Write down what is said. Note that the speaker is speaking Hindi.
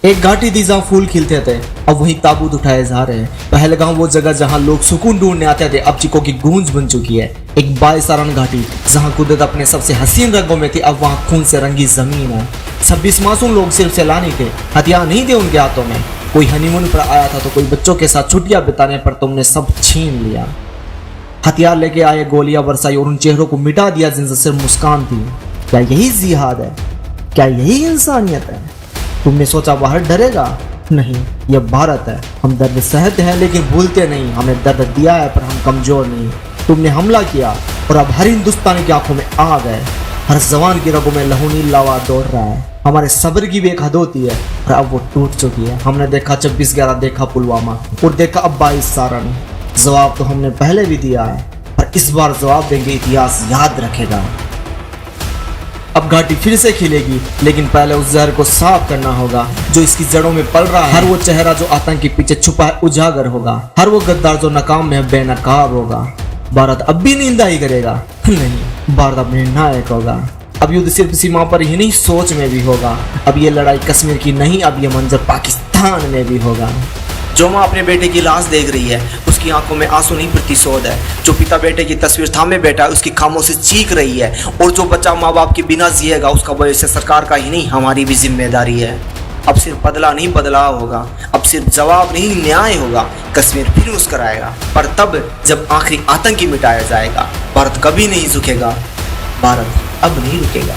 एक घाटी थी जहाँ फूल खिलते थे, अब वही ताबूत उठाए जा रहे हैं। पहलगाम वो जगह जहाँ लोग सुकून ढूंढने आते थे, अब चीखों की गूंज बन चुकी है। एक बायसारन घाटी जहाँ कुदरत अपने सबसे हसीन रंगों में थी, अब वहाँ खून से रंगी जमीन है। 26 मासूम लोग सिर्फ सैलानी थे, हथियार नहीं थे उनके हाथों में। कोई हनीमून पर आया था तो कोई बच्चों के साथ छुट्टियां बिताने पर तुमने सब छीन लिया। हथियार लेके आए, गोलियां बरसाई और उन चेहरों को मिटा दिया जिनसे सिर्फ मुस्कान थी। क्या यही जिहाद है? क्या यही इंसानियत है? तुमने सोचा बाहर डरेगा? नहीं, यह भारत है। हम दर्द सहते हैं लेकिन भूलते नहीं। हमने दर्द दिया है पर हम कमजोर नहीं। तुमने हमला किया और अब हर हिंदुस्तानी की आंखों में आग है, हर जवान की रगों में लहूनी लावा दौड़ रहा है। हमारे सब्र की भी एक हद होती है और अब वो टूट चुकी है। हमने देखा 26/11, देखा पुलवामा और देखा अब 22 सारण। जवाब तो हमने पहले भी दिया है, पर इस बार जवाब देंगे, इतिहास याद रखेगा। अब घाटी फिर से खिलेगी, लेकिन पहले उस जहर को साफ करना होगा जो इसकी जड़ों में पल रहा है। हर वो चेहरा जो आतंक के पीछे छुपा है उजागर होगा, हर वो गद्दार जो नाकाम में बेनकाब होगा। भारत अब भी निंदा ही करेगा? नहीं, भारत अब निर्णायक होगा। अब युद्ध सिर्फ सीमा पर ही नहीं, सोच में भी होगा। अब ये लड़ाई कश्मीर की नहीं, अब ये मंजर पाकिस्तान में भी होगा। जो माँ अपने बेटे की लाश देख रही है, उसकी आंखों में आंसू नहीं प्रतिशोध है। जो पिता बेटे की तस्वीर थामे बैठा है, उसकी खामोशी चीख रही है। और जो बच्चा माँ बाप के बिना जिएगा, उसका भविष्य सरकार का ही नहीं, हमारी भी जिम्मेदारी है। अब सिर्फ बदला नहीं, बदलाव होगा। अब सिर्फ जवाब नहीं, न्याय होगा। कश्मीर फिर मुस्कराएगा, पर तब जब आखिरी आतंकी मिटाया जाएगा। भारत कभी नहीं झुकेगा, भारत अब नहीं रुकेगा।